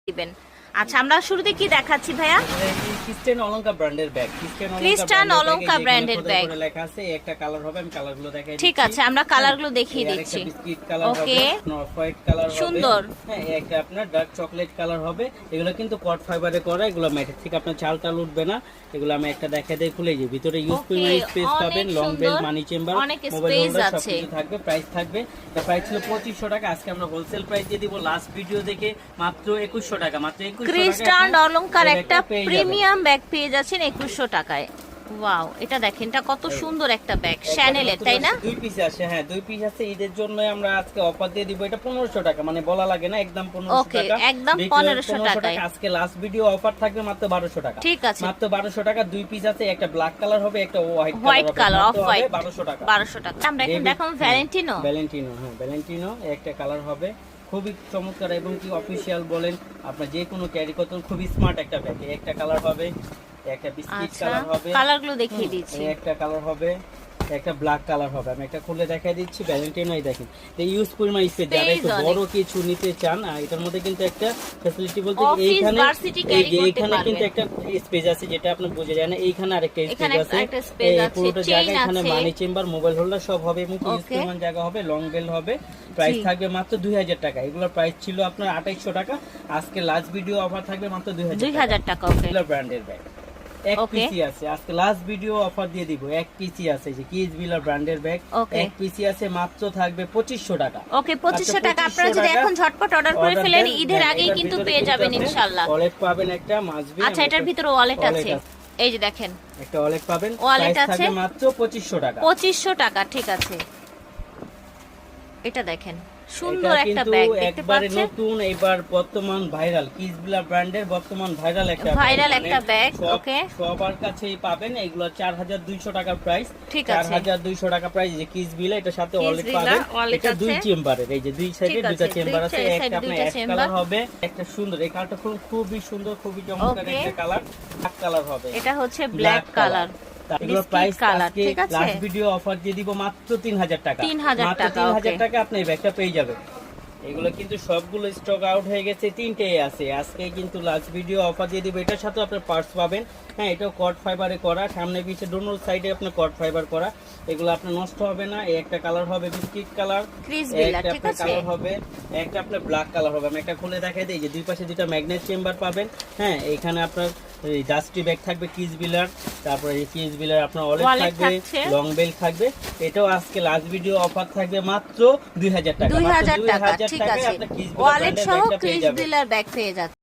দিবেন। আচ্ছা, আমরা শুরুতে কি দেখাচ্ছি ভাইয়া? ক্রিস্টিয়ান অলংকার ব্র্যান্ডের ব্যাগ। ক্রিস্টিয়ান অলংকার ব্র্যান্ডের ব্যাগ লেখা আছে, একটা কালার হবে, আমি কালারগুলো দেখাই দিচ্ছি। ঠিক আছে, আমরা কালারগুলো দেখিয়ে দিচ্ছি। বিস্কিট কালার হবে, ওকে, অফ হোয়াইট কালার হবে, সুন্দর। হ্যাঁ, একটা আপনার ডার্ক চকলেট কালার হবে। এগুলো কিন্তু কট ফাইবারে করা, এগুলো ম্যাটের থেকে আপনার চালটা উঠবে না। এগুলো আমি একটা দেখাই দেই, খুলে যে ভিতরে ইউজফুল স্পেস পাবেন, long bell, money chamber, mobile holder সবকিছু থাকবে। প্রাইস থাকবে, এটা প্রাইস ছিল 2500 টাকা, আজকে আমরা হোলসেল প্রাইস দিয়ে দিব লাস্ট ভিডিও দেখে মাত্র 2100 টাকা। মাত্র 2100 টাকা ক্রিস্টিয়ান অলংকার একটা প্রিমিয়াম ব্যাগ পেয়ে যাচ্ছেন 2100 টাকায়। ওয়াও, এটা দেখেন, এটা কত সুন্দর একটা ব্যাগ, শ্যানেলের, তাই না? দুই পিস আছে, হ্যাঁ দুই পিস আছে। ঈদের জন্য আমরা আজকে অফার দিয়ে দিব, এটা 1500 টাকা, মানে বলা লাগে না, একদম 1500 ওকে, টাকা, একদম 1500 টাকায়। আজকে লাস্ট ভিডিও অফার থাকবে মাত্র 1200 টাকা। ঠিক আছে, মাত্র 1200 টাকা। দুই পিস আছে, একটা ব্ল্যাক কালার হবে, একটা হোয়াইট কালার, অফ হোয়াইট, 1200 টাকা। 1200 টাকা। আমরা এখন দেখাবো ভ্যালেন্টিনো। ভ্যালেন্টিনো, হ্যাঁ ভ্যালেন্টিনো একটা কালার হবে, খুবই চমৎকার এবং কি অফিশিয়াল বলেন আপনার যে কোনো ক্যারি করতে খুবই স্মার্ট একটা ব্যাগ। একটা কালার হবে, একটা বিস্কিট কালার হবে, কালারগুলো দেখিয়ে দিচ্ছি। একটা কালার হবে, একটা ব্ল্যাক কালার হবে। আমি একটা খুলে দেখাই দিচ্ছি। ভ্যালেন্টাইন দেখেন, এই ইউজ পরিমাণ স্পেস, যারা একটু বড় কিছু নিতে চান, এটার মধ্যে কিন্তু একটা ফ্যাসিলিটি বলতে এইখানে কিন্তু একটা স্পেস আছে, যেটা আপনি বুঝে যায় না। এইখানে আরেকটা স্পেস আছে, এই পুরোটা জায়গা, এখানে মানি চেম্বার, মোবাইল হোল্ডার সব হবে এবং ইউজ পরিমাণ জায়গা হবে, লং বেল হবে। প্রাইস থাকবে মাত্র 2000 টাকা। এগুলোর প্রাইস ছিল আপনার 2800 টাকা, আজকে লাস্ট ভিডিও অফার থাকবে মাত্র 2000 টাকা। ওকে, ব্র্যান্ডের ব্যাগ এক পিসি আছে, আজকে লাস্ট ভিডিও অফার দিয়ে দিব। এক পিসি আছে, যে কিডস বিলার ব্র্যান্ডের ব্যাগ, এক পিসি আছে, মাত্র থাকবে 2500 টাকা। ওকে, 2500 টাকা। আপনারা যদি এখন ঝটপট অর্ডার করে ফেলেন, ঈদের আগেই কিন্তু পেয়ে যাবেন ইনশাআল্লাহ। ওয়ালেট পাবেন একটা, মাসবি। আচ্ছা, এটার ভিতরে ওয়ালেট আছে, এই যে দেখেন, একটা ওয়ালেট পাবেন, ওয়ালেট আছে, মাত্র 2500 টাকা। 2500 টাকা, ঠিক আছে। এটা দেখেন, সুন্দর একটা ব্যাগ দেখতে পাচ্ছেন, নতুন, এবার বর্তমান ভাইরাল কিডস বিলার ব্র্যান্ডের বর্তমান ভাইরাল একটা ব্যাগ। ওকে, সবার কাছেই পাবেন। এগুলো 4200 টাকার প্রাইস, ঠিক আছে, 4200 টাকা প্রাইস। যে কিডস বিলা, এটার সাথে ওয়ালেট পাবেন। এটা দুই চেম্বারের, এই যে দুই সাইডে দুইটা চেম্বার আছে। একটা আপনার অ্যাশ কালার হবে, একটা সুন্দর, এই কালারটা খুবই সুন্দর, খুবই চমৎকার একটা কালার। ব্ল্যাক কালার হবে, এটা হচ্ছে ব্ল্যাক কালার। এগুলোর প্রাইস আজকে লাস্ট ভিডিও অফার দিয়ে দিব মাত্র 3000 টাকা। 3000 টাকা আপনি এই ব্যাগটা পেয়ে যাবেন। এগুলো কিন্তু সবগুলো স্টক আউট হয়ে গেছে, তিনটেই আছে। আজকে কিন্তু লাস্ট ভিডিও অফার দিয়ে দিব। এটার সাথে আপনার পার্টস পাবেন, হ্যাঁ এটাও কট ফাইবারে করা, সামনে পিছে দোনো সাইডে আপনার কট ফাইবার করা। এগুলো আপনার নষ্ট হবে না। এই একটা কালার হবে বিস্কিট কালার, একটা আপনার কালার হবে, একটা আপনার ব্ল্যাক কালার হবে। আমি একটা খুলে দেখাই দিই, যে দুই পাশে দুটো ম্যাগনেট চেম্বার পাবেন, হ্যাঁ এখানে আপনার এই ডাস্টি ব্যাগ থাকবে কিডস বিলার, তারপরে এই কিডস বিলার আপনার ওয়ালেট থাকবে, লং বেল থাকবে। এটাও আজকে লাস্ট ভিডিও অফার থাকবে মাত্র 2000 টাকা। 2000 টাকা, ঠিক আছে। ওয়ালেট সহ কিডস বিলার ব্যাগ পেয়ে যাচ্ছে।